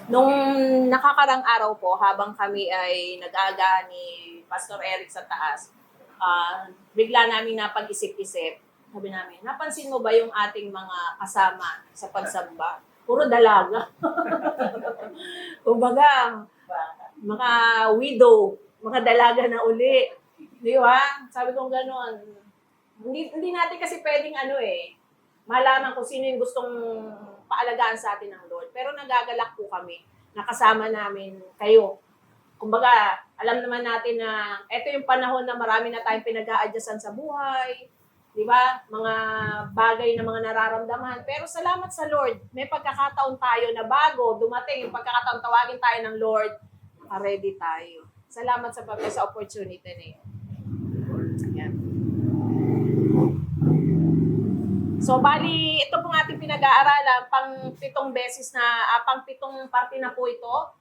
Nung nakakarang araw po, habang kami ay nag-aga ni Pastor Eric sa taas, bigla namin napag-isip-isip. Sabi namin, napansin mo ba yung ating mga kasama sa pagsamba? Puro dalaga. Kumbaga, mga widow, mga dalaga na uli. Di ba? Sabi kong gano'n. Hindi natin kasi pwedeng malaman kung sino yung gustong paalagaan sa atin ng Lord. Pero nagagalak po kami, nakasama namin kayo. Kumbaga, alam naman natin na ito yung panahon na marami na tayong pinag-a-adjustan sa buhay, di ba? Mga bagay na mga nararamdaman. Pero salamat sa Lord, may pagkakataon tayo na bago dumating yung pagkakataon, tawagin tayo ng Lord, ready tayo. Salamat sa opportunity na yun. Ayan. So, bali, ito pong ating pinag-aaralan, pang-pitong parte na po ito.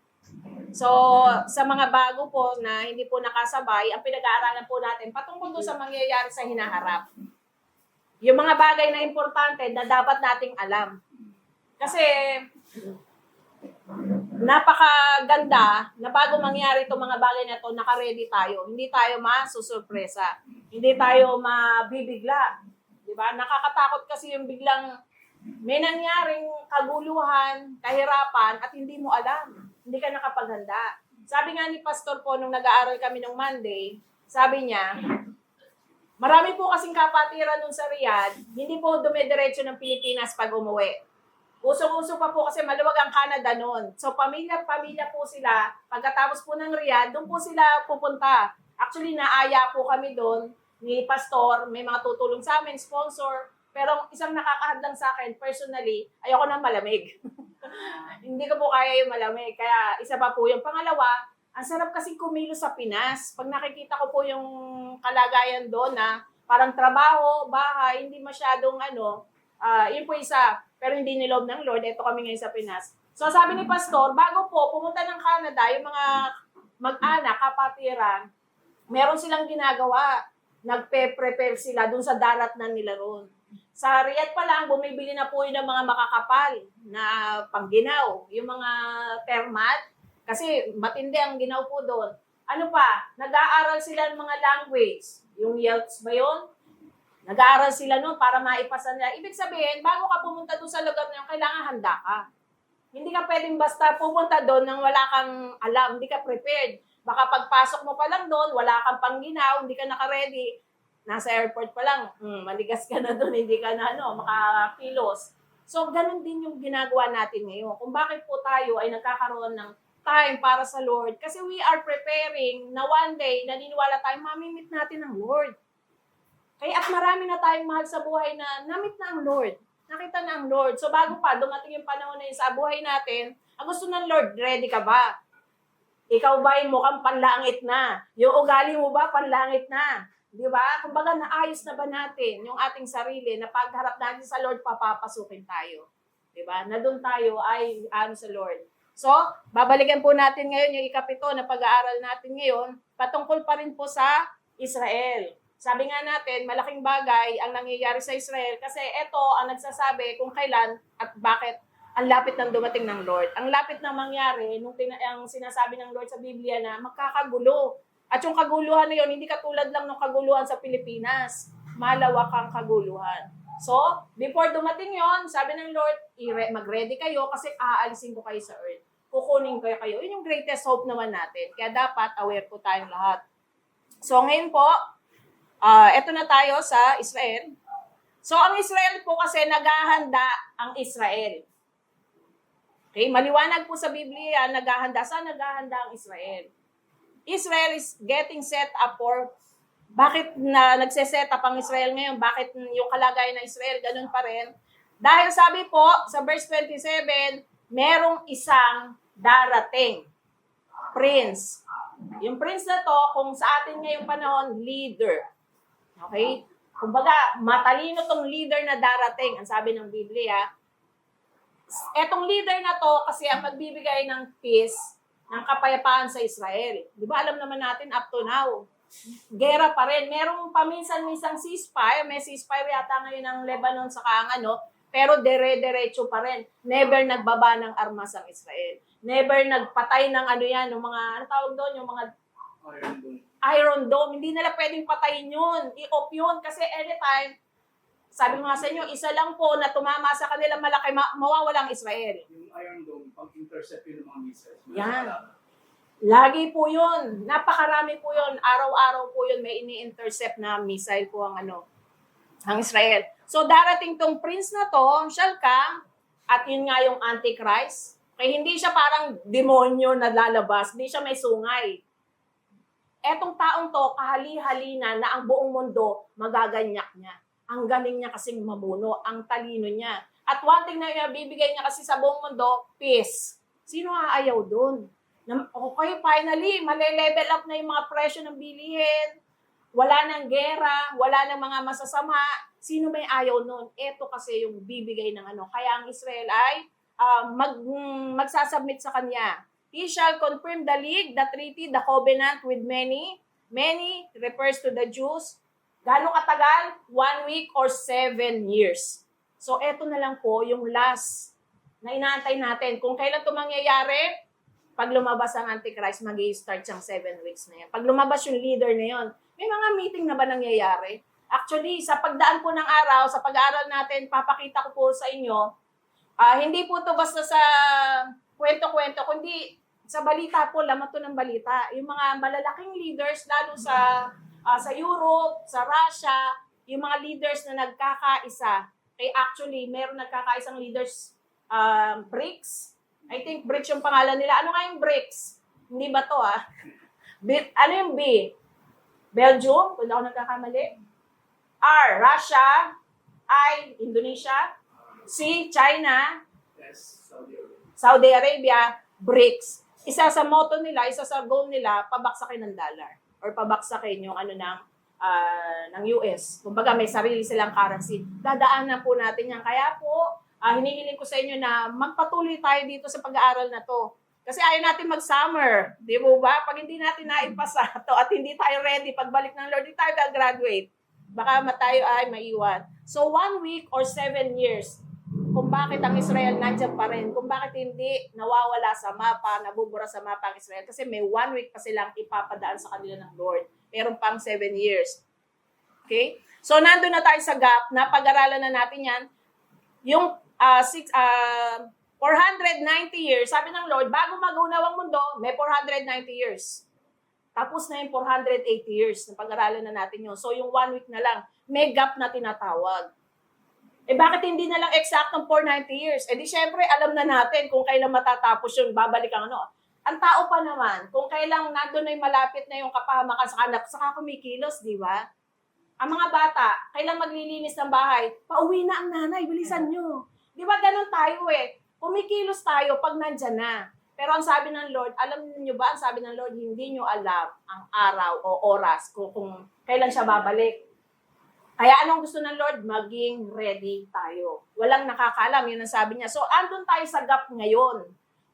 So, sa mga bago po na hindi po nakasabay, ang pinag-aaralan po natin patungkol doon sa mangyayari sa hinaharap. Yung mga bagay na importante na dapat nating alam. Kasi, napakaganda na bago mangyari itong mga bagay na ito, naka-ready tayo. Hindi tayo masusurpresa. Hindi tayo mabibigla. Diba? Nakakatakot kasi yung biglang may nangyaring kaguluhan, kahirapan, at hindi mo alam. Hindi ka nakapaghanda. Sabi nga ni Pastor po, nung nag-aaral kami nung Monday, sabi niya, marami po kasing kapatiran nun sa Riyadh, hindi po dumidiretso ng Pilipinas pag umuwi. Usong-uso pa po kasi maluwag ang Canada noon. So pamilya-pamilya po sila, pagkatapos po ng Riyadh, doon po sila pupunta. Actually, naaya po kami doon ni Pastor, may mga tutulong sa amin, sponsor, pero isang nakakahadlang sa akin, personally, ayoko ng malamig. Hindi ko po kaya yung malamig, kaya isa pa po yung pangalawa, ang sarap kasi kumilos sa Pinas. Pag nakikita ko po yung kalagayan doon na parang trabaho, bahay, hindi masyadong yun po isa, pero hindi nilob ng Lord, ito kami ngayon sa Pinas. So sabi ni Pastor, bago po pumunta ng Canada, yung mga mag-anak, kapatiran, meron silang ginagawa. Nagpe-prepare sila dun sa darat na nila ron. Sa Riyadh pa lang, bumibili na po yun ng mga makakapal na pangginaw, yung mga thermal, kasi matindi ang ginaw po doon. Ano pa, nag-aaral sila ng mga language, yung IELTS ba yun? Nag-aaral sila nun para maipasa nila. Ibig sabihin, bago ka pumunta doon sa lugar na yun, kailangan handa ka. Hindi ka pwedeng basta pumunta doon nang wala kang alam, hindi ka prepared. Baka pagpasok mo pa lang doon, wala kang pangginaw, hindi ka naka-ready. Nasa airport pa lang, maligas ka na doon, hindi ka na makakilos. So, ganun din yung ginagawa natin ngayon. Kung bakit po tayo ay nagkakaroon ng time para sa Lord. Kasi we are preparing na one day, naniniwala tayo, mamimit natin ang Lord. Kaya at marami na tayong mahal sa buhay na namit na ang Lord. Nakita na ang Lord. So, bago pa dumating yung panahon na yun sa buhay natin, ang gusto ng Lord, ready ka ba? Ikaw ba ay mukhang panlangit na? Yung ugali mo ba panlangit na? Di ba? Kumbaga, naayos na ba natin yung ating sarili na pagharap natin sa Lord, papapasukin tayo? Di ba? Na doon tayo ay sa Lord. So, babalikan po natin ngayon yung ikapito na pag-aaral natin ngayon, patungkol pa rin po sa Israel. Sabi nga natin, malaking bagay ang nangyayari sa Israel kasi ito ang nagsasabi kung kailan at bakit ang lapit ng dumating ng Lord. Ang lapit ng mangyari, ang sinasabi ng Lord sa Biblia na magkakagulo. At yung kaguluhan na yun, hindi katulad lang ng kaguluhan sa Pilipinas. Malawak ang kaguluhan. So, before dumating yon, sabi ng Lord, mag-ready kayo kasi aalisin ko kayo sa earth. Kukunin ko kayo. Yun yung greatest hope naman natin. Kaya dapat aware po tayong lahat. So, ngayon po, eto na tayo sa Israel. So, ang Israel po kasi naghahanda ang Israel. Okay, maliwanag po sa Biblia, naghahanda. Saan naghahanda ang Israel? Israel is getting set up for, bakit na nagse-set up ang Israel ngayon? Bakit yung kalagayan ng Israel ganun pa rin? Dahil sabi po, sa verse 27, merong isang darating prince. Yung prince na to, kung sa atin ngayong panahon, leader. Okay? Kumbaga, matalino tong leader na darating, ang sabi ng Biblia. Etong leader na to kasi ang magbibigay ng peace, ng kapayapaan sa Israel. Di ba alam naman natin up to now, gera pa rin. Merong paminsan-minsang ceasefire, may ceasefire yata ngayon ng Lebanon sa pero dire-diretso pa rin. Never nagbaba ng armas ang Israel. Never nagpatay ng ano yan, yung mga, ano tawag doon, yung mga Iron Dome. Iron Dome. Hindi nila pwedeng patayin yun. I-off yun. Kasi anytime, sabi ko nga sa inyo, isa lang po na tumama sa kanila malaki, mawawalang Israel. Yung Iron Dome, pag-intercept yun ng mga missiles. Yan. Lagi po yun. Napakarami po yun. Araw-araw po yun. May ini-intercept na missile po ang ang Israel. So darating tong prince na to, shall come, at yun nga yung Antichrist. Kaya hindi siya parang demonyo na lalabas. Hindi siya may sungay. Etong taong to, kahali-halina na ang buong mundo magaganyak niya. Ang galing niya kasing mabuno, ang talino niya. At one thing na bibigay niya kasi sa buong mundo, peace. Sino aayaw doon? Okay, finally, male-level up na yung mga presyo ng bilihin. Wala nang gera, wala nang mga masasama. Sino may ayaw noon? Ito kasi yung bibigay ng Kaya ang Israel ay magsasubmit sa kanya. He shall confirm the league, the treaty, the covenant with many. Many refers to the Jews. Gano'ng katagal? 1 week or 7 years. So, eto na lang po yung last na inaantay natin. Kung kailan ito mangyayari, pag lumabas ang Antichrist, mag-i-start siyang 7 weeks na yan. Pag lumabas yung leader na yon, may mga meeting na ba nangyayari? Actually, sa pagdaan po ng araw, sa pag-aaral natin, papakita ko po sa inyo, hindi po ito basta sa kwento-kwento, kundi sa balita po, laman to ng balita. Yung mga malalaking leaders, lalo sa Europe, sa Russia, yung mga leaders na nagkakaisa. Kaya actually, meron nagkakaisang leaders, BRICS. I think BRICS yung pangalan nila. Ano nga yung BRICS? Hindi ba to ano yung B? Belgium, kung ako nagkakamali. R, Russia. I, Indonesia. C, China. Yes, Saudi Arabia. Saudi Arabia, BRICS. Isa sa motto nila, isa sa goal nila, pabaksakin ng dollar or pabaksakin yung ng US. Kumbaga may sarili silang currency. Dadaanan po natin yan. Kaya po, hinihiling ko sa inyo na magpatuloy tayo dito sa pag-aaral na to. Kasi ayaw natin mag-summer. Di ba? Pag hindi natin naipasa to at hindi tayo ready, pagbalik ng Lord, hindi tayo gagraduate. Baka tayo ay maiwan. So 1 week or 7 years, kung bakit ang Israel nandiyan pa rin, kung bakit hindi nawawala sa mapa, nabubura sa mapa ang Israel, kasi may 1 week pa silang ipapadaan sa kanila ng Lord. Meron pang 7 years. Okay? So, nandun na tayo sa gap, napag-aralan na natin yan. Yung 490 years, sabi ng Lord, bago mag-unaw ang mundo, may 490 years. Tapos na yung 480 years, napag-aralan na natin yun. So, yung 1 week na lang, may gap na tinatawag. Bakit hindi na lang eksaktong 490 years? Di syempre, alam na natin kung kailan matatapos yung babalik ang Ang tao pa naman, kung kailan nandun na yung malapit na yung kapahamakan sa anak, saka kumikilos, di ba? Ang mga bata, kailan maglilinis ng bahay, pauwi na ang nanay, bilisan nyo. Di ba ganun tayo Kumikilos tayo pag nandyan na. Pero ang sabi ng Lord, alam niyo ba, ang sabi ng Lord, hindi nyo alam ang araw o oras kung kailan siya babalik. Kaya anong gusto ng Lord? Maging ready tayo. Walang nakakaalam, yun ang sabi niya. So, andun tayo sa gap ngayon.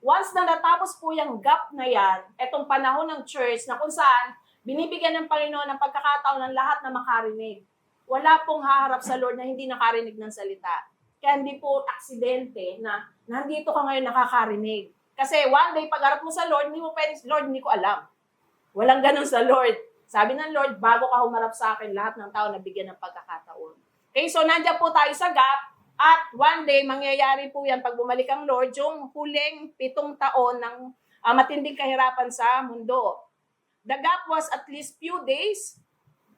Once na natapos po yung gap na yan, etong panahon ng church na kung saan binibigyan ng Panginoon ng pagkakataon ng lahat na makarinig. Wala pong haharap sa Lord na hindi nakarinig ng salita. Kaya hindi po aksidente na nandito ka ngayon nakakarinig. Kasi one day, pag-harap mo sa Lord, hindi mo pwede, Lord, hindi ko alam. Walang ganun sa Lord. Sabi ng Lord, bago ka humarap sa akin, lahat ng tao nabigyan ng pagkakataon. Okay, so nandiyan po tayo sa gap. At one day, mangyayari po yan pag bumalik ang Lord, yung huling 7 taon ng matinding kahirapan sa mundo. The gap was at least few days.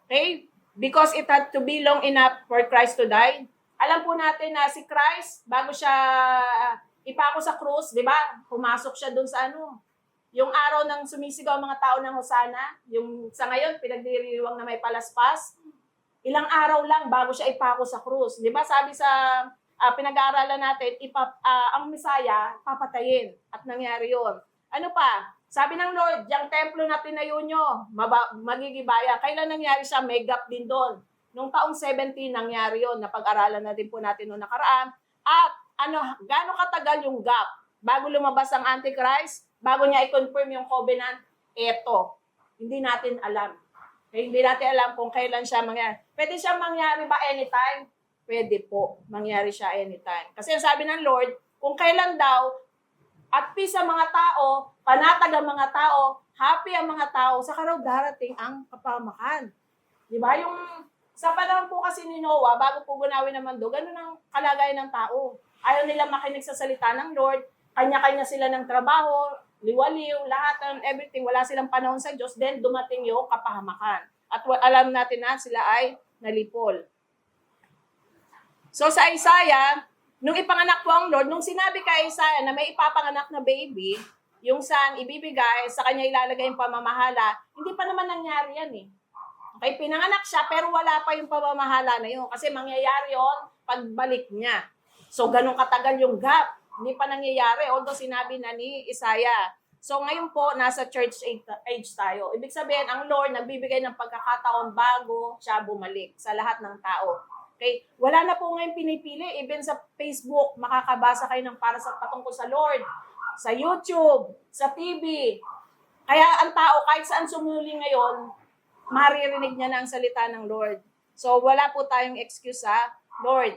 Okay? Because it had to be long enough for Christ to die. Alam po natin na si Christ, bago siya ipako sa krus, di ba? Pumasok siya dun sa yung araw ng sumisigaw ang mga tao ng Hosana, yung sa ngayon, pinagdiriwang na may palaspas, ilang araw lang bago siya ipako sa krus. Di ba sabi sa pinag-aaralan natin, ang Misaya, papatayin. At nangyari yun. Ano pa? Sabi ng Lord, yung templo na tinayo nyo, magigibaya. Kailan nangyari siya? May gap din doon. Noong taong 17 nangyari yun. Napag-aralan na din po natin noong nakaraan. At gaano katagal yung gap? Bago lumabas ang Antichrist, bago niya i-confirm yung covenant, eto. Hindi natin alam. Hindi natin alam kung kailan siya mangyari. Pwede siya mangyari ba anytime? Pwede po. Mangyari siya anytime. Kasi ang sabi ng Lord, kung kailan daw, at peace sa mga tao, panatag ang mga tao, happy ang mga tao, saka raw darating ang kapahamakan. Di ba? Yung sa panahon po kasi ni Noah, bago po gunawin ng mundo, ganun ang kalagayan ng tao. Ayaw nila makinig sa salita ng Lord, kanya-kanya sila ng trabaho, liwaliw, lahat ng everything, wala silang panahon sa Diyos, then dumating yung kapahamakan. At alam natin na sila ay nalipol. So sa Isaiah, nung ipanganak po ang Lord, nung sinabi kay Isaiah na may ipapanganak na baby, yung son ibibigay, sa kanya ilalagay yung pamamahala, hindi pa naman nangyari yan eh. Okay, pinanganak siya pero wala pa yung pamamahala na yun kasi mangyayari yun pagbalik niya. So ganun katagal yung gap, hindi pa nangyayari although sinabi na ni Isaiah. So ngayon po, nasa church age tayo. Ibig sabihin, ang Lord nagbibigay ng pagkakataon bago siya bumalik sa lahat ng tao. Okay? Wala na po ngayon pinipili. Even sa Facebook, makakabasa kayo ng para sa patungkol sa Lord. Sa YouTube, sa TV. Kaya ang tao, kahit saan sumuli ngayon, maririnig niya na ang salita ng Lord. So wala po tayong excuse sa Lord.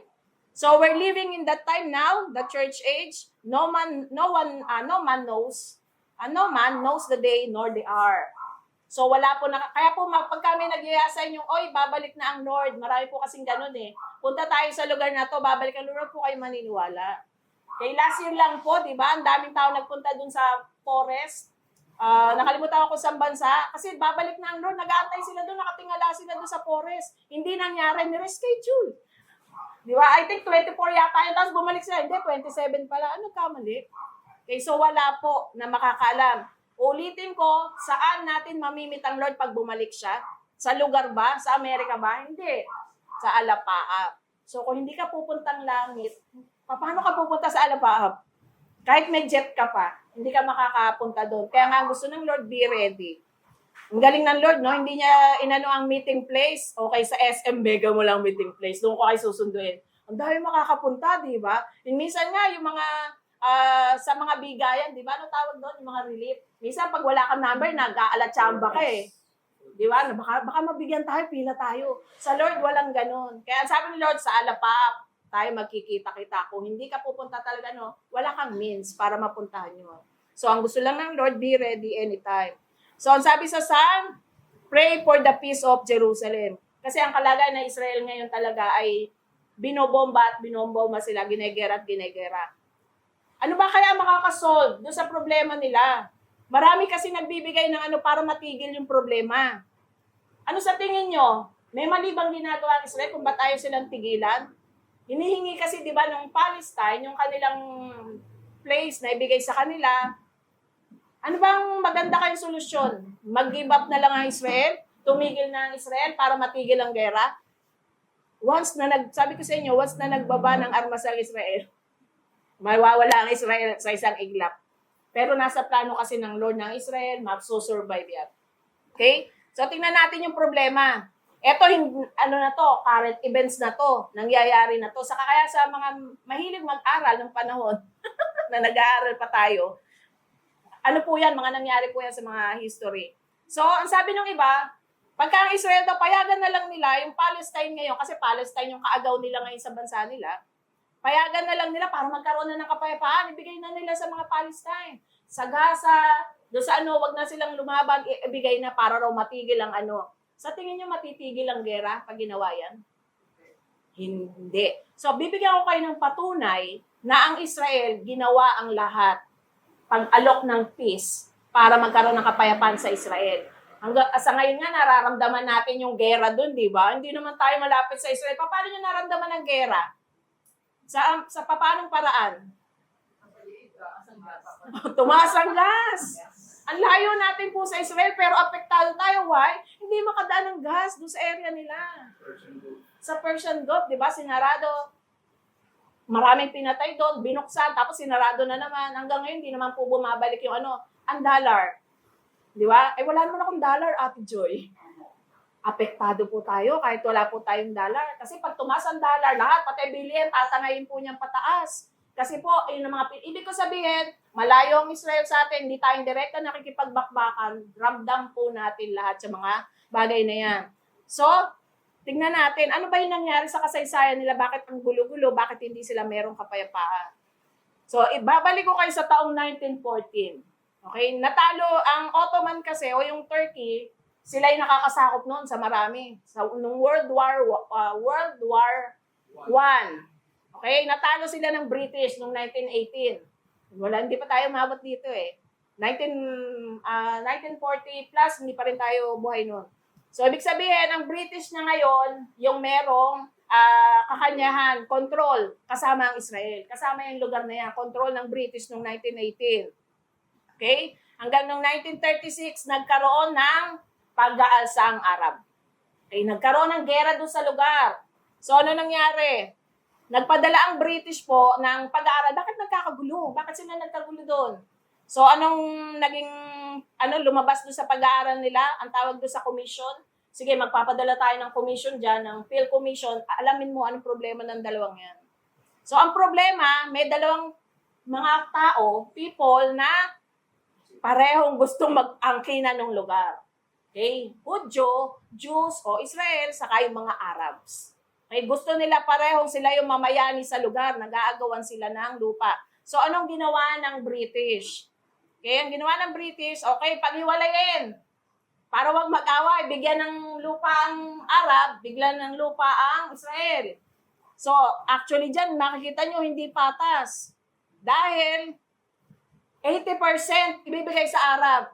So we're living in that time now, the church age. No man knows the day nor the hour. So wala po kaya po pag kami nagyaya sa inyo, oy, babalik na ang Lord. Marami po kasing ganun eh. Punta tayo sa lugar na to, babalik ang Lord po kayo maniniwala. Kay last year lang po, di ba? Ang daming tao nagpunta dun sa forest. Nakalimutan ako sa bansa. Kasi babalik na ang Lord, nag-aantay sila doon, nakatingala sila doon sa forest. Hindi nangyari, ni-reschedule. Di ba? I think 24 yata yun, tapos bumalik sila. Hindi, 27 pala. Ano kamali? Okay, so wala po na makakaalam. Ulitin ko, saan natin mamimit ang Lord pag bumalik siya? Sa lugar ba? Sa Amerika ba? Hindi. Sa Alapaap. So kung hindi ka pupuntang langit, paano ka pupunta sa Alapaap? Kahit may jet ka pa, hindi ka makakapunta doon. Kaya nga gusto ng Lord, be ready. Ang galing ng Lord, no? Hindi niya inano ang meeting place. Okay, sa SM Mega mo lang meeting place. Doon ko kayo susunduin. Ang dami makakapunta, di ba? Minsan nga, yung mga sa mga bigayan, di ba? Ano tawag doon? Yung mga relief. Minsan, pag wala kang number, nag-aalatsamba ka eh. Di ba? Baka mabigyan tayo, pila tayo. Sa Lord, walang ganun. Kaya sabi ni Lord, sa Alapaap, tayo magkikita-kita. Kung hindi ka pupunta talaga, no, wala kang means para mapuntahan nyo. So, ang gusto lang ng Lord, be ready anytime. So, ang sabi sa Psalm, pray for the peace of Jerusalem. Kasi ang kalagayan ng Israel ngayon talaga ay binobomba at binomba sila, ginegera at ginegera. Ano ba kaya makakasolve doon sa problema nila? Marami kasi nagbibigay ng ano para matigil yung problema. Ano sa tingin nyo? May mali bang ginagawa ng Israel kung ba't ayaw silang tigilan? Hinihingi kasi, di ba, ng Palestine, yung kanilang place na ibigay sa kanila. Ano bang maganda kayong solusyon? Mag-give up na lang ang Israel? Tumigil na ang Israel para matigil ang gera? Sabi ko sa inyo, once na nagbaba ng armas ang Israel, mawawala ang Israel sa isang iglap. Pero nasa plano kasi ng Lord ng Israel, masusurvive yan. Okay? So, tingnan natin yung problema. Ito, current events na to, nangyayari na to. Saka kaya sa mga mahilig mag-aral ng panahon na nag-aaral pa tayo, ano po yan, mga nangyari po yan sa mga history. So, ang sabi ng iba, pagka ang Israel daw, payagan na lang nila yung Palestine ngayon, kasi Palestine yung kaagaw nila ngayon sa bansa nila, payagan na lang nila para magkaroon na ng kapayapaan, ibigay na nila sa mga Palestine. Sa Gaza, doon sa wag na silang lumaban, ibigay na para raw matigil ang Sa tingin nyo matitigil ang gera pag ginawa yan? Hindi. So, bibigyan ko kayo ng patunay na ang Israel ginawa ang lahat pang-alok ng peace para magkaroon ng kapayapaan sa Israel. Sa ngayon nga, nararamdaman natin yung gera doon, di ba? Hindi naman tayo malapit sa Israel. Paano nyo naramdaman ang gera? Sa paanong paraan? Tumaas ang gas. Ang layo natin po sa Israel, pero apektado tayo. Why? Hindi makadaan ng gas doon sa area nila. Sa Persian Gulf, di ba? Sinarado. Maraming pinatay doon, binuksan, tapos sinarado na naman. Hanggang ngayon, hindi naman po bumabalik yung ang dollar. Di ba? Wala naman akong dollar, Ate Joy. Apektado po tayo kahit wala po tayong dollar. Kasi pag tumaas ang dollar, lahat, pati bilhin, tatangayin po niyang pataas. Kasi po, yun ang ibig ko sabihin, malayo ang Israel sa atin, hindi tayong direkta nakikipagbakbakan, ramdam po natin lahat sa mga bagay na yan. So, tingnan natin, ano ba yung nangyari sa kasaysayan nila? Bakit ang gulo-gulo? Bakit hindi sila merong kapayapaan? So, ibabalik ko kayo sa taong 1914. Okay? Natalo ang Ottoman kasi o yung Turkey, sila yung nakakasakop noon sa marami. Nung World War One. Okay? Natalo sila ng British noong 1918. Hindi pa tayo umabot dito eh. 1940 plus, hindi pa rin tayo buhay noon. So, ibig sabihin, ang British na ngayon, yung merong kakanyahan, control, kasama ang Israel. Kasama yung lugar na yan, control ng British noong 1918. Okay? Hanggang noong 1936, nagkaroon ng pag-aalsa ang Arab. Okay? Nagkaroon ng gera doon sa lugar. So, ano nangyari? Nagpadala ang British po ng pag-aaral. Bakit nagkakagulo? Bakit sila nagkagulo doon? So, anong naging, lumabas doon sa pag-aaral nila? Ang tawag doon sa commission? Sige, magpapadala tayo ng commission dyan, ng Phil Commission. Alamin mo anong problema ng dalawang yan. So, ang problema, may dalawang mga tao, people, na parehong gustong mag-angkina ng lugar. Okay? Hudyo, Jews, o Israel, saka yung mga Arabs. Okay? Gusto nila parehong sila yung mamayani sa lugar, nag-aagawan sila ng lupa. So, anong ginawa ng British? Okay, ang ginawa ng British, okay, paghiwalayin. Para wag mag-away, bigyan ng lupa ang Arab, bigyan ng lupa ang Israel. So, actually dyan, makikita nyo, hindi patas. Dahil, 80% ibibigay sa Arab,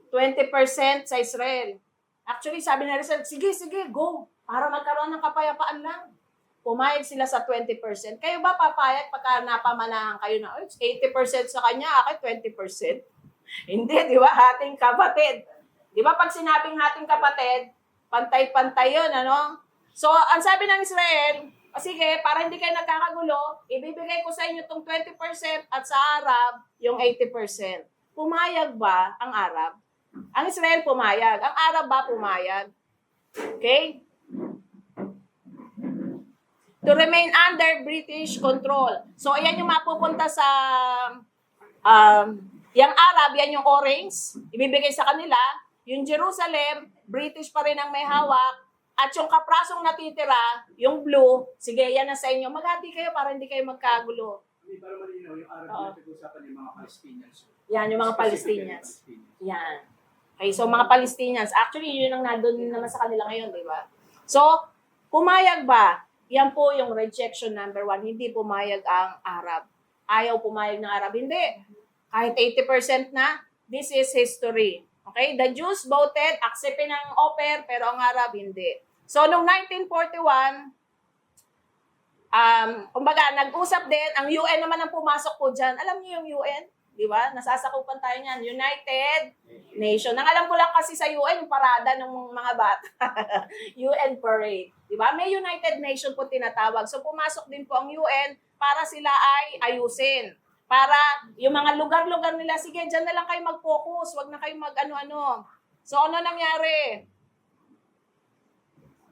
20% sa Israel. Actually, sabi na Rizal, sige, go, para magkaroon ng kapayapaan lang. Pumayag sila sa 20%. Kayo ba papayag pagka napamanahan kayo na 80% sa kanya, akin 20%? Hindi, di ba? Hating kapatid. Di ba pag sinabing hating kapatid, pantay-pantay yun, ano? So, ang sabi ng Israel, sige, para hindi kayo nagkakagulo, ibibigay ko sa inyo itong 20% at sa Arab, yung 80%. Pumayag ba ang Arab? Ang Israel pumayag. Ang Arab ba pumayag? Okay? To remain under British control. So, ayan yung mapupunta sa yung Arab, yan yung orange, ibibigay sa kanila. Yung Jerusalem, British pa rin ang may hawak. At yung kaprasong natitira, yung blue, sige, yan na sa inyo. Maghati kayo para hindi kayo magkagulo. Hindi, para malinaw, yung Arab na pag-usapan yung mga Palestinians. Yan, yung mga Palestinians. Yan. Okay, so mga Palestinians, actually, yun ang nandun naman sa kanila ngayon, di ba? So, pumayag ba? Yan po yung rejection number 1. Hindi pumayag ang Arab. Ayaw pumayag ng Arab. Hindi. Kahit 80% na, this is history. Okay? The Jews voted, acceptin ang offer, pero ang Arab hindi. So, noong 1941, kumbaga, nag-usap din, ang UN naman ang pumasok po dyan. Alam niyo yung UN? Di ba? Nasasakupan tayo niyan. United Nation. Ang alam ko lang kasi sa UN, yung parada ng mga bata. UN parade. Di ba? May United Nation po tinatawag. So, pumasok din po ang UN para sila ay ayusin. Para yung mga lugar-lugar nila, sige, dyan na lang kayo mag-focus. Huwag na kayo mag-ano-ano. So, ano nangyari?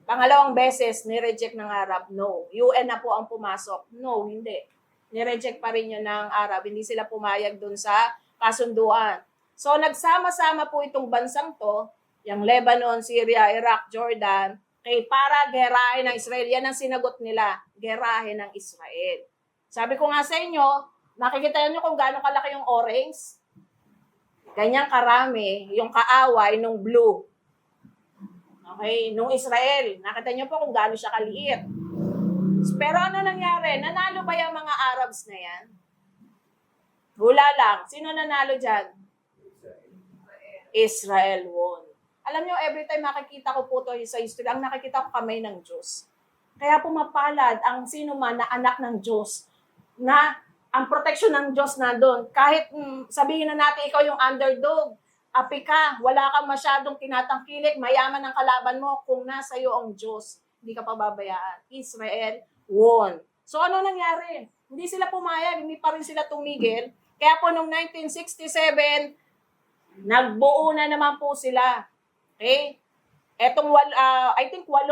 Pangalawang beses, ni-reject ng Arab. No. UN na po ang pumasok. No, hindi. Ni-reject pa rin yun ng Arab. Hindi sila pumayag dun sa kasunduan. So, nagsama-sama po itong bansang to, yung Lebanon, Syria, Iraq, Jordan, para gerahin ng Israel. Yan ang sinagot nila, gerahin ng Israel. Sabi ko nga sa inyo, nakikita nyo kung gaano kalaki yung orange? Ganyang karami, yung kaaway nung blue. Okay, nung Israel. Nakita nyo po kung gaano siya kaliit. Pero ano nangyari? Nanalo ba yung mga Arabs na yan? Hula lang. Sino nanalo dyan? Israel won. Alam nyo, every time makikita ko po to sa history, ang nakikita ko kamay ng Diyos. Kaya pumapalad ang sino man na anak ng Diyos na ang protection ng Diyos na doon. Kahit sabihin na natin ikaw yung underdog, api ka, wala kang masyadong tinatangkilik, mayaman ang kalaban mo kung nasa iyo ang Diyos. Hindi ka pababayaan. Israel won. So ano nangyari? Hindi sila pumayag, hindi pa rin sila tumigil. Kaya po noong 1967, nagbuo na naman po sila. Okay? Etong I think 8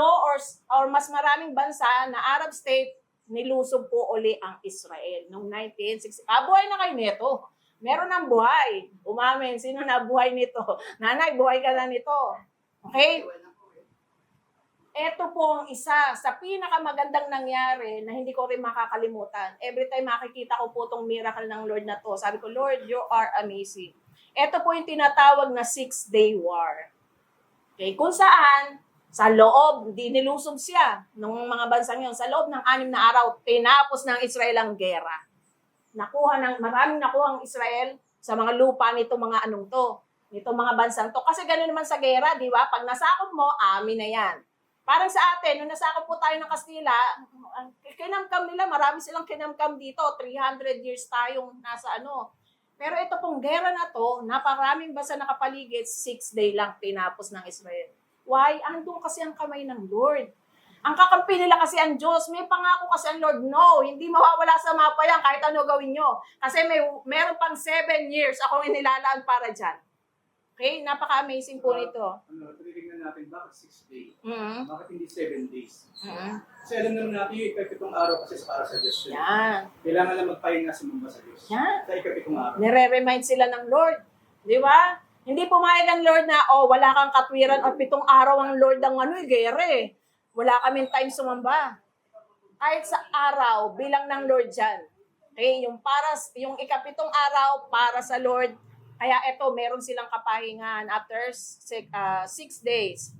or mas maraming bansa na Arab state, nilusob po uli ang Israel noong 1960. Buhay na kayo nito. Meron ng buhay. Umamin, sino na buhay nito? Nanay, buhay ka na nito. Okay? Ito po ang isa sa pinakamagandang nangyari na hindi ko rin makakalimutan. Every time makikita ko po itong miracle ng Lord na to, sabi ko, Lord, you are amazing. Ito po yung tinatawag na 6-day war. Okay, kung saan, sa loob, di nilusob siya ng mga bansang yun. Sa loob ng 6 na araw, tinapos ng Israel ang gera. Maraming nakuha ang Israel sa mga lupa nito mga anong to, nito mga bansang to. Kasi gano'n naman sa gera, di ba? Pag nasakop mo, amin na yan. Parang sa atin, nung nasakop po tayo ng Kastila, kinamkam nila, marami silang kinamkam dito. 300 years tayong nasa ano. Pero ito pong gera na to, naparaming bansa nakapaligid, 6 day lang tinapos ng Israel. Why? Andun kasi ang kamay ng Lord. Ang kakampi nila kasi ang Diyos. May pangako kasi ang Lord, no, hindi mawawala sa mapa yan kahit ano gawin nyo. Kasi meron pang 7 years akong inilalaan para dyan. Okay? Napaka-amazing po nito. Tinitingnan natin, bakit 6 days? Mm-hmm. Bakit hindi 7 days? Mm-hmm. Kasi alam naman natin yung ikapitong araw kasi para sa Diyos. Yun. Yan. Kailangan lang magpahinga sa mga sa Diyos. Yan. Sa ikapitong araw. Nire-remind sila ng Lord. Di ba? Hindi pumayag ang Lord na, wala kang katwiran o 7 araw ang Lord ang gere. Wala kaming time sumamba. Kahit sa araw, bilang ng Lord dyan. Okay? Yung ikapitong araw para sa Lord. Kaya ito, meron silang kapahingan after 6 days.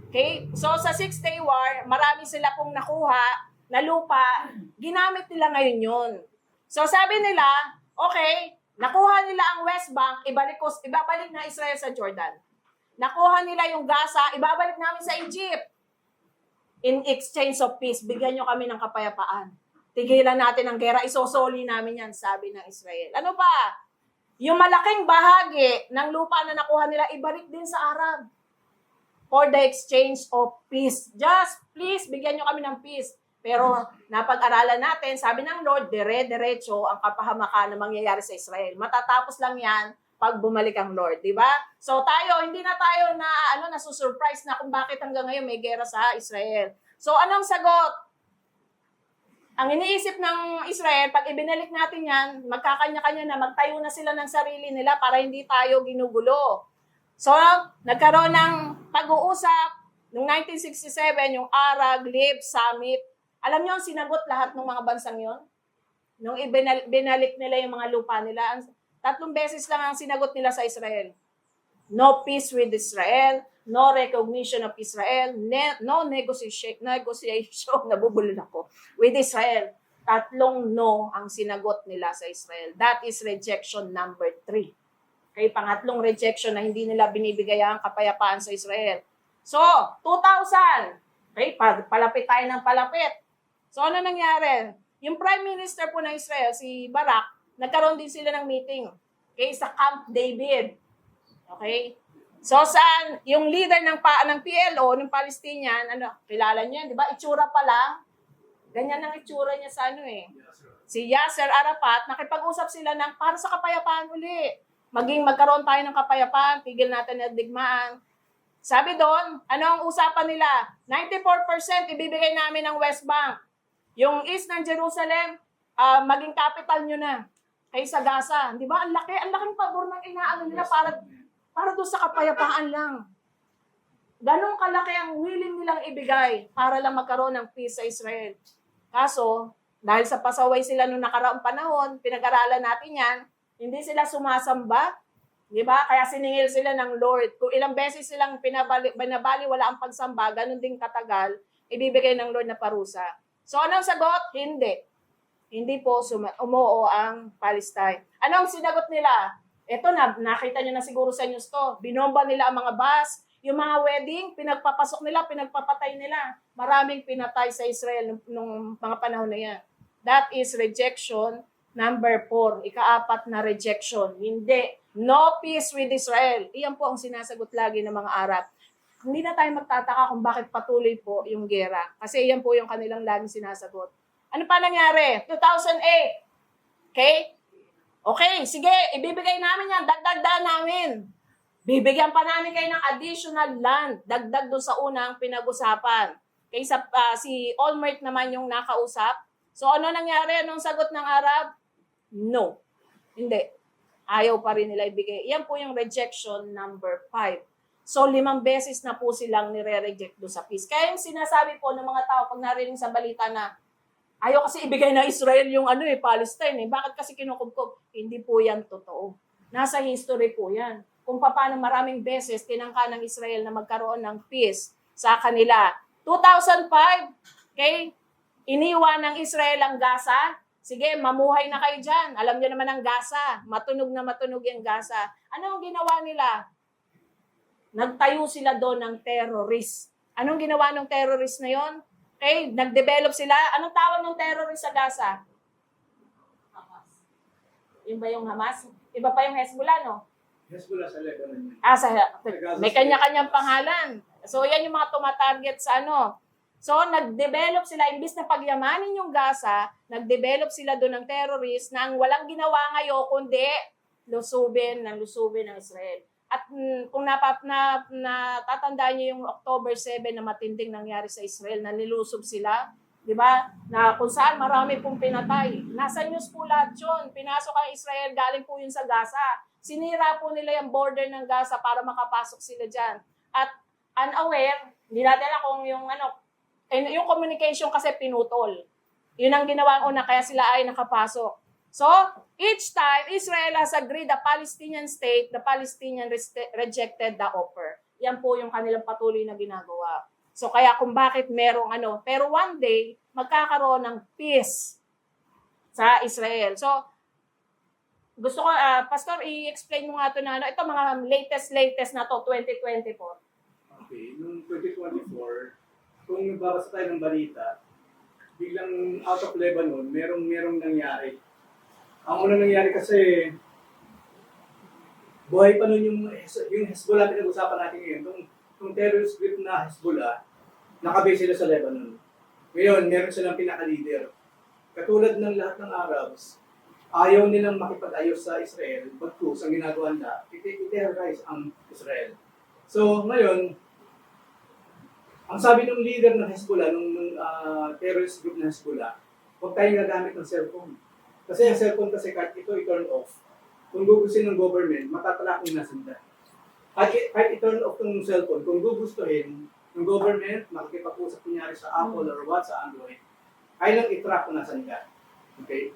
Okay? So sa 6-day war, marami sila pong nakuha na lupa, ginamit nila ngayon yun. So sabi nila, okay, nakuha nila ang West Bank, ibabalik na Israel sa Jordan. Nakuha nila yung Gaza, ibabalik namin sa Egypt. In exchange of peace, bigyan nyo kami ng kapayapaan. Tigilan natin ang gera, isosoli namin yan, sabi ng Israel. Ano pa? Yung malaking bahagi ng lupa na nakuha nila, ibalik din sa Arab. For the exchange of peace. Just please, bigyan nyo kami ng peace. Pero napag-aralan natin, sabi ng Lord, dire-diretso ang kapahamakan na mangyayari sa Israel. Matatapos lang yan pag bumalik ang Lord, di ba? So tayo, hindi na tayo nasusurprise na kung bakit hanggang ngayon may gera sa Israel. So anong sagot? Ang iniisip ng Israel, pag ibinalik natin yan, magkakanya-kanya na, magtayo na sila ng sarili nila para hindi tayo ginugulo. So, nagkaroon ng pag-uusap noong 1967, yung Arab League Summit. Alam niyo, sinagot lahat ng mga bansang yon. Nung ibinalik nila yung mga lupa nila, 3 beses lang ang sinagot nila sa Israel. No peace with Israel, no recognition of Israel, no negotiation, nabubulol ako, with Israel. 3 no ang sinagot nila sa Israel. That is rejection number 3. Kaya pangatlong rejection na hindi nila binibigay ang kapayapaan sa Israel. So, 2000, okay, palapit tayo ng palapit. So, ano nangyari? Yung Prime Minister po ng Israel, si Barak, nagkaroon din sila ng meeting. Okay, sa Camp David. Okay? So, saan yung leader ng PLO, ng Palestinian, kilala niyo, di ba? Itsura pa lang. Ganyan ang itsura niya sa si Yasser Arafat, nakipag-usap sila ng para sa kapayapaan uli. Magkaroon tayo ng kapayapaan, tigil natin ang digmaan. Sabi doon, ano ang usapan nila? 94% ibibigay namin ng West Bank. Yung east ng Jerusalem, maging capital nyo na. Kaysa Gaza. Di ba? Ang laking pabor ng inaano nila para doon sa kapayapaan lang. Ganong kalaki ang willing nilang ibigay para lang magkaroon ng peace sa Israel. Kaso, dahil sa pasaway sila noong nakaraang panahon, pinag-aralan natin yan, hindi sila sumasamba. Di ba? Kaya siningil sila ng Lord. Kung ilang beses silang binabali wala ang pagsamba, ganun din katagal, ibibigay ng Lord na parusa. So, anong sagot? Hindi. Hindi po umuo ang Palestine. Anong sinagot nila? Ito na, nakita nyo na siguro sa news to. Binomba nila ang mga bus, yung mga wedding, pinagpapasok nila, pinagpapatay nila. Maraming pinatay sa Israel nung mga panahon na yan. That is rejection number 4. Ika-4 na rejection. Hindi. No peace with Israel. Iyan po ang sinasagot lagi ng mga Arab. Hindi na tayo magtataka kung bakit patuloy po yung gera. Kasi iyan po yung kanilang laging sinasagot. Ano pa nangyari? 2008. Okay? Okay, sige, ibibigay namin yan. Dagdag namin. Bibigyan pa namin kayo ng additional land. Dagdag doon sa unang pinag-usapan. Kaysa si Olmert naman yung nakausap. So ano nangyari? Anong sagot ng Arab? No. Hindi. Ayaw pa rin nila ibigay. Yan po yung rejection number 5. So, 5 beses na po silang nire-reject do sa peace. Kaya yung sinasabi po ng mga tao pag narinig sa balita na ayaw kasi ibigay na Israel yung Palestine. Bakit kasi kinukubkob? Hindi po yan totoo. Nasa history po yan. Kung paano maraming beses tinangka ng Israel na magkaroon ng peace sa kanila. 2005, okay? Iniwan ng Israel ang Gaza. Sige, mamuhay na kayo dyan. Alam niyo naman ang Gaza. Matunog na matunog yung Gaza. Ano ang ginawa nila? Nagtayo sila doon ng terrorist. Anong ginawa ng terrorist na yon? Okay, nag-develop sila. Anong tawag ng terrorist sa Gaza? Hamas. Yun ba yung Hamas? Iba pa yung Hezbollah, no? Hezbollah sa Lebanon. May kanya-kanyang pangalan. So, yan yung mga tumatarget sa So, nag-develop sila, imbis na pagyamanin yung Gaza, nag-develop sila doon ng terrorist na ang walang ginawa ngayon, kundi lusubin ng Israel. At kung natatandaan niyo yung October 7 na matinding nangyari sa Israel, na nilusob sila, di ba? Na kung saan marami pong pinatay. Nasa news po lahat yun. Pinasok ang Israel, galing po yun sa Gaza. Sinira po nila yung border ng Gaza para makapasok sila dyan. At unaware, hindi natin alam kung yung communication kasi pinutol. Yun ang ginawa una, kaya sila ay nakapasok. So, each time, Israel has agreed, the Palestinian state, the Palestinian rejected the offer. Yan po yung kanilang patuloy na ginagawa. So, kaya kung bakit merong pero one day, magkakaroon ng peace sa Israel. So, gusto ko, Pastor, i-explain mo nga ito na ito mga latest na to, 2024. Okay, noong 2024, kung nagbabasa tayo ng balita, biglang out of Lebanon, merong nangyari. Ang unang nangyari kasi, buhay pa nun yung Hezbollah, pinag-usapan natin ngayon. Yung terrorist group na Hezbollah, nakabase sila sa Lebanon. Ngayon, meron silang pinaka-leader. Katulad ng lahat ng Arabs, ayaw nilang makipag-ayos sa Israel, bagkus ang ginagawa nila, i-terrorize ang Israel. So, ngayon, ang sabi ng leader ng Hezbollah, nung terrorist group ng Hezbollah, huwag tayong gagamit ng cellphone. Kasi ang cellphone kasi kahit ito i-turn off, kung gugustuhin ng government, matatalakong nasundan. At kahit i-turn off ng cellphone, kung gugustuhin ng government, makikipag-usap kunyari sa Apple or what, sa Android, ay lang i-track kung nasan ka. Okay?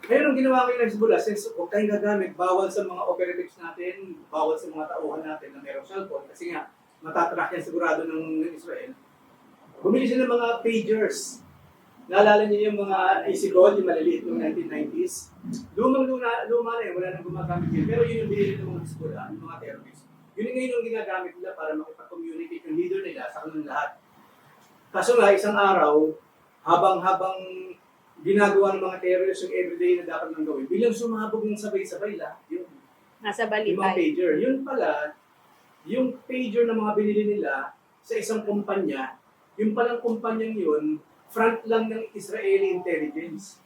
Ngayon ang ginawa kayo ng Hezbollah, since huwag tayong gagamit, bawal sa mga operatives natin, bawal sa mga tauhan natin na mayroong cellphone, kasi nga, matatrack yan sigurado ng Israel. Bumili sila ng mga pagers. Naalala niyo yung mga AC call, yung maliliit ng 1990s? Luma na yun, wala nang gumagamit yun. Pero yun yung binili ng mga Hezbollah, yung mga terrorists. Yun yung ngayon yung ginagamit nila para makipag-communicate yung leader nila sa kanilang lahat. Kaso nga, isang araw, habang ginagawa ng mga terrorists yung everyday na dapat nang gawin, bilang sumabog ng sabay-sabay lahat yun. Nasa Yung balita. mga pager. Yun pala, yung pager na mga binili nila sa isang kumpanya, yung palang kumpanyang yun, front lang ng Israeli intelligence.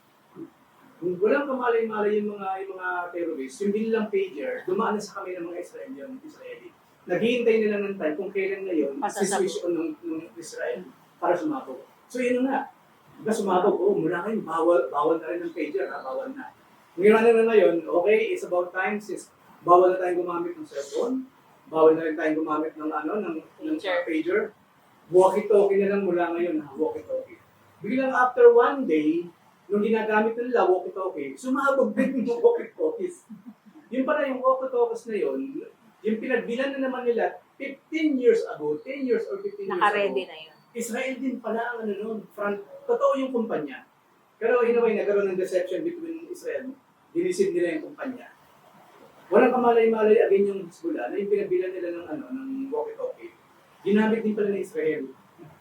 Kung walang kamalay-malay yung mga terrorists, yung binilang pager, dumaan na sa kami ng mga Israeli. Naghihintay nila ng time kung kailan na yun, siswisyon ng Israel para sumabog. So yun na. Diba sumabog, mula ngayon, bawal na rin ng pager, bawal na. Ngayon na ngayon, okay, it's about time, since bawal na tayong gumamit ng cellphone, bawal na rin tayong gumamit ng pager, walkie-talkie na lang mula ngayon, walkie-talkie. Biglang after one day, nung ginagamit nila walkie-talkie, sumabog din yung walkie-talkies. Yun pala yung walkie-talkies na yun, yung pinagbilan na naman nila 15 years ago, 10 years or 15 years Naka-ready ago. na yun. Israel din pala ang front. Totoo yung kumpanya. Pero in a way, nagkaroon ng deception between Israel. Dinisib nila yung kumpanya. Walang kamalay-malay again yung Hezbollah na yung pinagbilan nila ng walkie-talkie. Ginamit din pala ng Israel.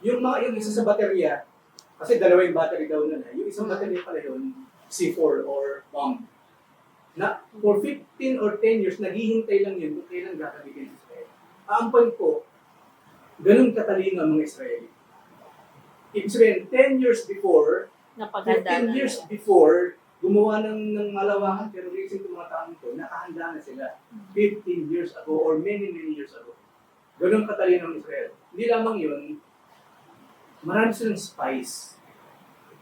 Yung isa sa baterya, kasi dalawa yung battery daw na yung isang battery pala yun, C4 or bomb. Na for 15 or 10 years, naghihintay lang yun kung kailan gagamitin ng Israel. Ang point ko, ganun katalino ang mga Israeli. Ibig sabihin, 10 years before, 15 years before, gumawa ng malawakan terrorism ng mga taong ito, nakahanda na sila 15 years ago or many years ago. Ganun katalino ng Israel. Hindi lamang yun, marami silang spies.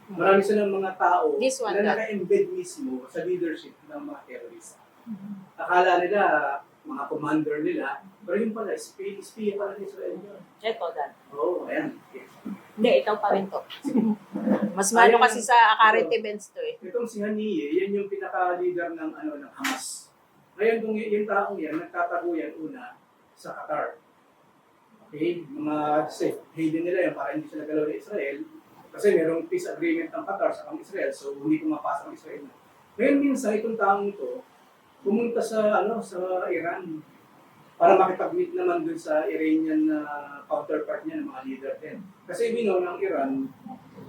Marami silang mga tao na naka-embed mismo sa leadership ng mga terrorist. Akala nila, mga commander nila, Pero yun pala, espiya pala ni Israel yun. Eto, Dan. Oo, ayan. Hindi, ikaw pa rin to. Mas malo kasi sa current events to eh. Itong si Haniyeh, yan yung pinaka-leader ng Hamas. Ngayon, kung yung taong yan, nagtatago yan una sa Qatar. Okay? Mga safe haven nila yan para hindi sila nagalaw ng Israel. Kasi merong peace agreement ng Qatar sa Israel, so hindi pumapasok ang Israel. Ngayon minsan, itong taong ito, pumunta sa Iran para makipag-meet naman dun sa Iranian na counterpart niya ng mga leader din. Kasi we know ng Iran,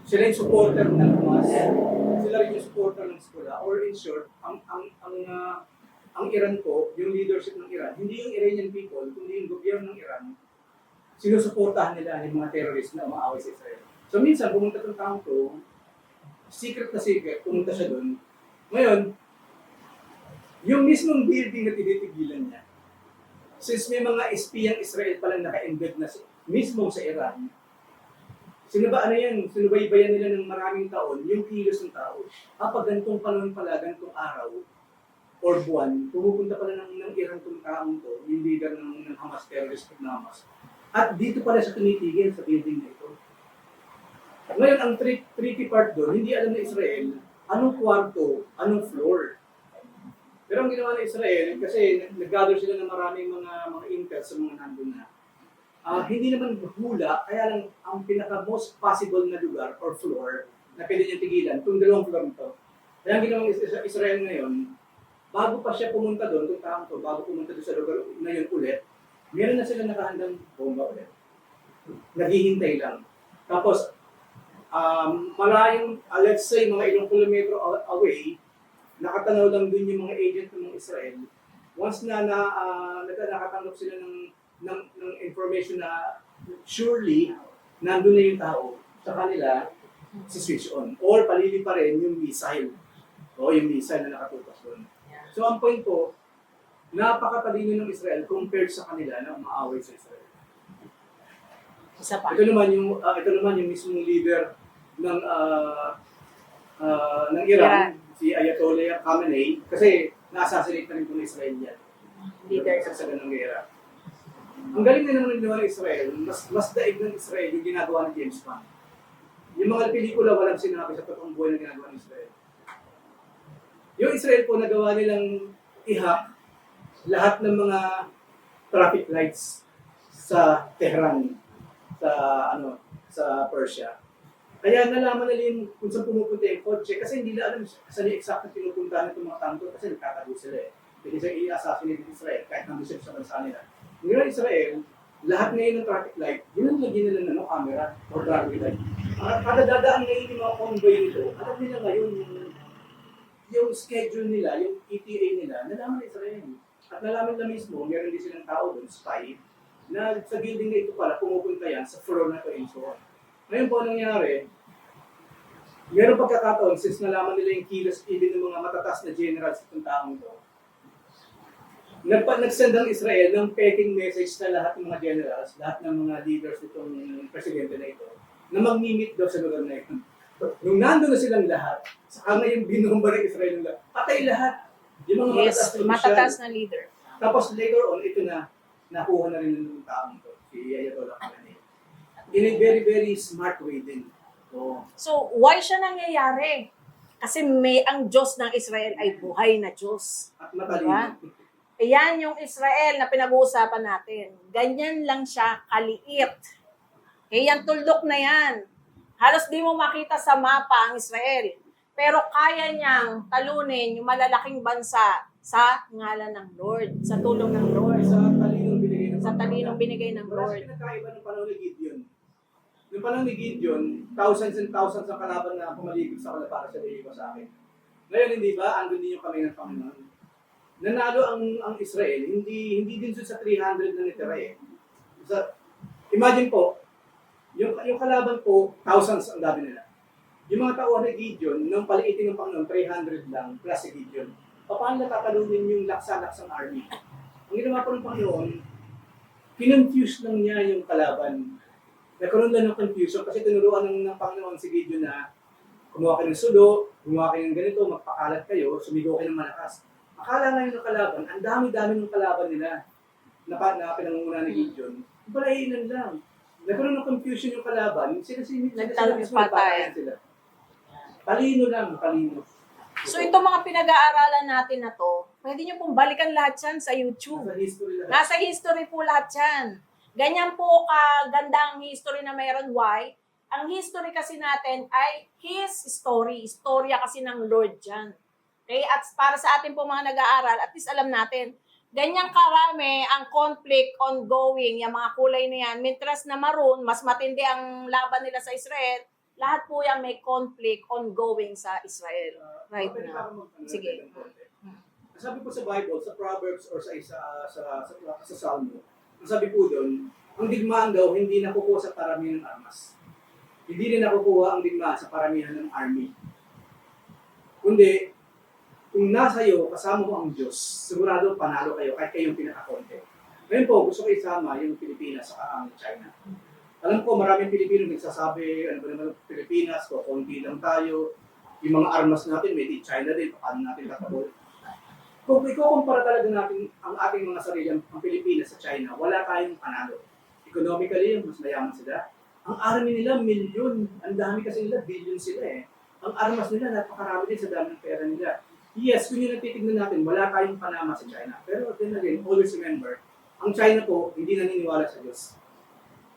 sila yung supporter ng Hamas, sila rin yung supporter ng Hezbollah, or in short, ang Iran po, yung leadership ng Iran, hindi yung Iranian people, kundi yung gobyerno ng Iran, sinusuportahan nila yung mga terrorist na umaaway sa Israel. So minsan, pumunta itong taong to, secret, pumunta siya doon. Ngayon, yung mismong building na tinitigilan niya, since may mga espiyang Israel palang naka-embed na mismo sa Iran, sinubaybayan nila ng maraming taon yung kilos ng tao. Pag ganitong panahon pala, ganitong araw, or buwan, pumupunta pala ng Iran itong taong to, yung leader ng Hamas, terrorist ng Hamas. At dito pala siya tumitigil sa building na ito. Ngayon, ang tricky part doon, hindi alam ng Israel anong kwarto, anong floor. Pero ang ginawa ng Israel, kasi nag-gather sila ng maraming mga intel sa mga nandun na, hindi naman hula, kaya lang ang pinaka-most possible na lugar or floor na pwede niyang tigilan, itong dalawang floor nito. Kaya ang ginawa ng Israel ngayon, bago pa siya pumunta doon, itong taong to, bago pumunta doon sa lugar na yun ulit, meron na sila nakahandang bomba ulit. Naghihintay lang. Tapos, malayong, let's say, mga ilang kilometro away, nakatanaw lang dun yung mga agent ng Israel. Once na nakatanggap sila ng information na surely nandun na yung tao sa kanila, si switch on. Or palili pa rin yung missile. O yung missile na nakatupas doon. So ang point ko, napakatalino ng Israel compared sa kanila na umaaway sa Israel. Isa pa. Ito naman yung mismong leader ng Iran, si Ayatollah Khamenei, kasi na-assassinate na rin ng Israel yan. Leader. Sa ganang gera. Ang galing na naman ng Israel, mas daig ng Israel yung ginagawa ng James Bond. Yung mga pelikula walang sinabi sa totoong buhay na ginagawa ng Israel. Yung Israel po nagawa nilang i-hack lahat ng mga traffic lights sa Tehran, sa Persia. Kaya nalaman nila yung kung saan pumupunta yung kotse kasi hindi nila alam saan yung exact pinupuntahan itong mga tanto kasi nagtatago sila eh. Pwede siya i-assassinate ng Israel kahit nandun sila sa bansa nila. Ngayon Israel, lahat ngayon ng traffic light, ginalagyan nila ng camera o traffic light. Kada dadaan ngayon yung mga convoy nito, alam nila ngayon yung schedule nila, yung ETA nila, nalaman ng Israel. At nalaman na mismo, meron din silang tao doon, spy, na sa building na ito pala, pumupunta yan sa floor na ito and so on. Ngayon po nangyari, meron pagkakataon, since nalaman nila yung kilos even ng mga matatas na generals itong taong ito, nag-send ang Israel ng peking message sa lahat ng mga generals, lahat ng mga leaders itong presidente na ito, na mag-meet daw sa lugar na ito. Nung nandun na silang lahat, saka ngayon binomba ng Israel nila, patay lahat. Yung mga matatas na leader. Tapos later on, ito na, nakuha na rin ng taong ito, si Ayatollah Khamenei. In a very, very smart way din. So, why siya nangyayari? Kasi ang Diyos ng Israel ay buhay na Diyos. At matalino. Diba? Ayan yung Israel na pinag-uusapan natin. Ganyan lang siya kaliit. Okay, yan tuldok na yan. Halos di mo makita sa mapa ang Israel. Pero kaya niyang talunin yung malalaking bansa sa ngalan ng Lord, sa tulong ng Lord. Sa talinong binigay ng Lord. Wala siya pinagkaiba ng panahon ni Gideon. Noong panahon ni Gideon, thousands and thousands ang kalaban na pumaligid sa kanila para sa liwa sa akin. Ngayon, hindi ba? Andun din yung kamay ng Panginoon. Nanalo ang Israel, hindi din sa 300 na nitira eh. Imagine po, yung kalaban po, thousands ang dami nila. Yung mga tao ni Gideon, nung paliitin ng Panginoon, 300 lang plus si Gideon. Paano natatalunin yung laksa-laksang army? Ang ginawa po ng Panginoon, kinonfuse lang niya yung kalaban. Nagkaroon lang ng confusion kasi tinuruan ng Panginoon si Gideon na kumuha kayo ng sudo, kumuha kayo ng ganito, magpakalat kayo, sumigaw kayo ng malakas. Akala ngayon ng kalaban, ang dami-dami ng kalaban nila. na pinangunguna ni Gideon, balahinan lang. Nagkaroon ng confusion yung kalaban, sila mismo Nagpatayan. sila. Talino lang, talino. So itong mga pinag-aaralan natin na to, pwede nyo pong balikan lahat yan sa YouTube. Nasa history lang. Nasa history po lahat yan. Ganyan po kaganda ang history na mayroon. Why? Ang history kasi natin ay His story. Istorya kasi ng Lord dyan. Okay? At para sa atin po mga nag-aaral, at least alam natin, ganyang karami ang conflict ongoing, yung mga kulay na yan. Mientras na maroon, mas matindi ang laban nila sa Israel, lahat po yan may conflict ongoing sa Israel. Right Pwede now. pa ako magtanong Sige. ng konti. Sabi po sa Bible, sa Proverbs or sa Salmo, ang sabi po doon, ang digmaan daw hindi nakukuha sa paramihan ng armas. Hindi rin nakukuha ang digmaan sa paramihan ng army. Kundi, kung nasa iyo, kasama mo ang Diyos, sigurado panalo kayo kahit kayong pinakakonte. Ngayon po, gusto ko isama yung Pilipinas sa ang China. Alam ko, maraming Pilipino nagsasabi, ano ba naman Pilipinas, konti lang tayo, yung mga armas natin, may di China din, paano natin tatabol. Kung ikukumpara talaga natin ang ating mga sarili, ang Pilipinas sa China, wala tayong panalo. Economically, mas mayaman sila. Ang army nila, milyon. Ang dami kasi nila, billion sila eh. Ang armas nila, napakarami din sa dami ng pera nila. Yes, kung yun ang titignan natin, wala tayong panama sa China. Pero then again, always remember, ang China po, hindi naniniwala sa Diyos.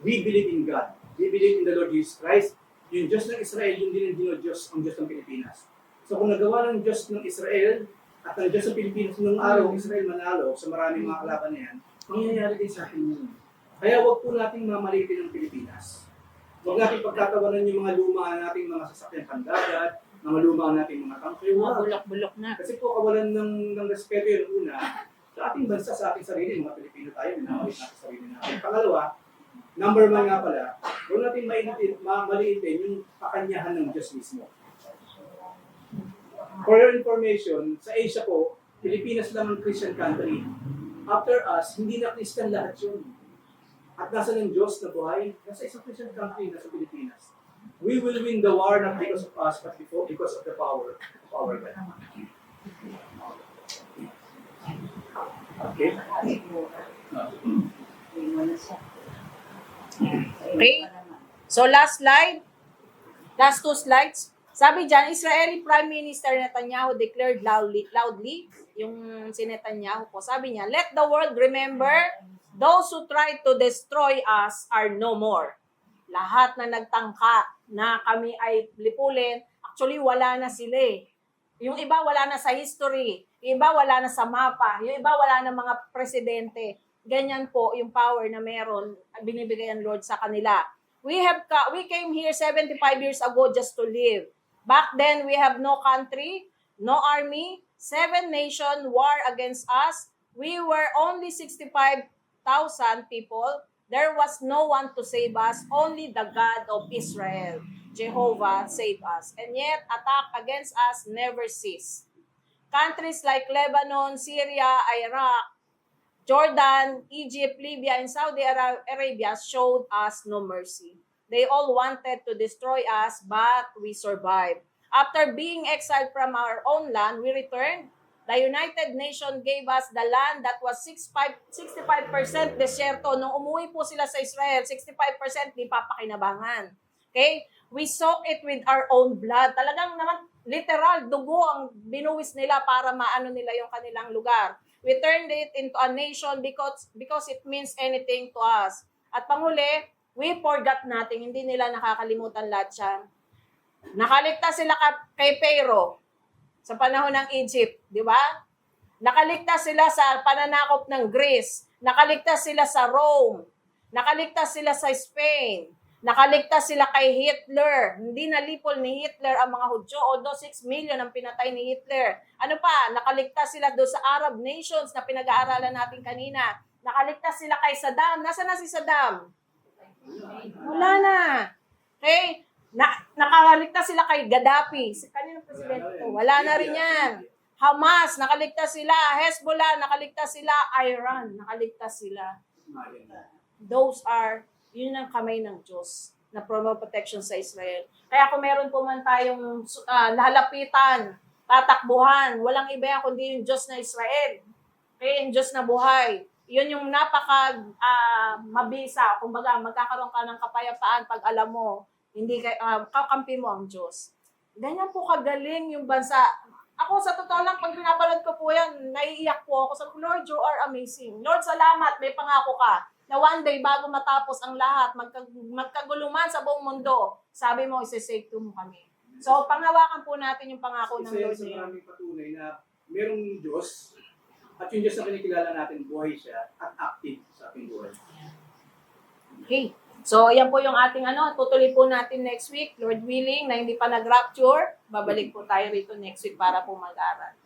We believe in God. We believe in the Lord Jesus Christ. Yung Diyos ng Israel, yung din ang Diyos ng Pilipinas. So kung nagawa ng Diyos ng Israel at ng Diyos ng Pilipinas nung araw, Israel manalo sa maraming mga kalaban na yan, mangyayari din sa atin yun. Kaya wag po nating mamalitin ang Pilipinas. Huwag natin pagtatawanan yung mga luma nating mga sasakyan pandagat, mga luma nating mga tangke. Mga bulok-bulok na. Kasi po kawalan ng respeto yun una sa ating bansa, sa ating sarili, mga Pilipino tayo, minamalik natin sa sarili natin. Pangalawa, number 1 nga pala, huwag natin maliitin yung kakanyahan ng Diyos mismo. For your information, sa Asia po, Pilipinas lang ang Christian country. After us, hindi na Christian lahat yun. At nasa ng Diyos na buhay, nasa isang Christian country, nasa Pilipinas. We will win the war not because of us, but because of the power of our God. Okay? Okay? So last slide. Last 2 slides. Sabi dyan, Israeli Prime Minister Netanyahu declared loudly, yung si Netanyahu po, sabi niya, let the world remember those who tried to destroy us are no more. Lahat na nagtangka na kami ay lipulin, actually wala na sila eh. Yung iba wala na sa history, yung iba wala na sa mapa, yung iba wala na mga presidente. Ganyan po yung power na meron, binibigay ng Lord sa kanila. We came here 75 years ago just to live. Back then, we have no country, no army, 7 nations war against us. We were only 65,000 people. There was no one to save us, only the God of Israel. Jehovah saved us. And yet, attack against us never ceased. Countries like Lebanon, Syria, Iraq, Jordan, Egypt, Libya, and Saudi Arabia showed us no mercy. They all wanted to destroy us, but we survived. After being exiled from our own land, we returned. The United Nations gave us the land that was 65% desierto. Nung umuwi po sila sa Israel, 65% di papakinabangan. Okay? We soak it with our own blood. Talagang naman, literal, dugo ang binuwis nila para maano nila yung kanilang lugar. We turned it into a nation because it means anything to us. At panghuli, we forgot natin, hindi nila nakakalimutan lahat yan. Nakaligtas sila kay Pharaoh sa panahon ng Egypt, di ba? Nakaligtas sila sa pananakop ng Greece. Nakaligtas sila sa Rome. Nakaligtas sila sa Spain. Nakaligtas sila kay Hitler. Hindi nalipol ni Hitler ang mga Hudyo, although 6 million ang pinatay ni Hitler. Ano pa? Nakaligtas sila doon sa Arab nations na pinag-aaralan natin kanina. Nakaligtas sila kay Saddam. Nasaan na si Saddam? Wala na. Okay? Nakaligtas sila kay Gaddafi. Kaninong presidente to? Wala na rin yan. Hamas, nakaligtas sila. Hezbollah, nakaligtas sila. Iran, nakaligtas sila. Those are yun ang kamay ng Diyos na protection sa Israel. Kaya kung meron po man tayong lalapitan, tatakbuhan, walang iba yan kundi yung Diyos na Israel. Okay, yung Diyos na buhay. Yun yung napaka mabisa. Kumbaga, magkakaroon ka ng kapayapaan pag alam mo, hindi kakampi mo ang Diyos. Ganyan po kagaling yung bansa. Ako, sa totoo lang, pag pinapanood ko po yan, naiiyak po ako. Sabi ko, Lord, you are amazing. Lord, salamat, may pangako ka na one day, bago matapos ang lahat, magkaguluman sa buong mundo, sabi mo, isi-save to mo kami. So, panghawakan po natin yung pangako ng Isa yan Lord sa na yun. maraming patunay na merong Diyos at yung Diyos na kinikilala natin, buhay siya at active sa ating buhay. Okay. So, yan po yung ating tutuloy po natin next week. Lord willing, na hindi pa nag-rapture, babalik po tayo rito next week para po mag-aral.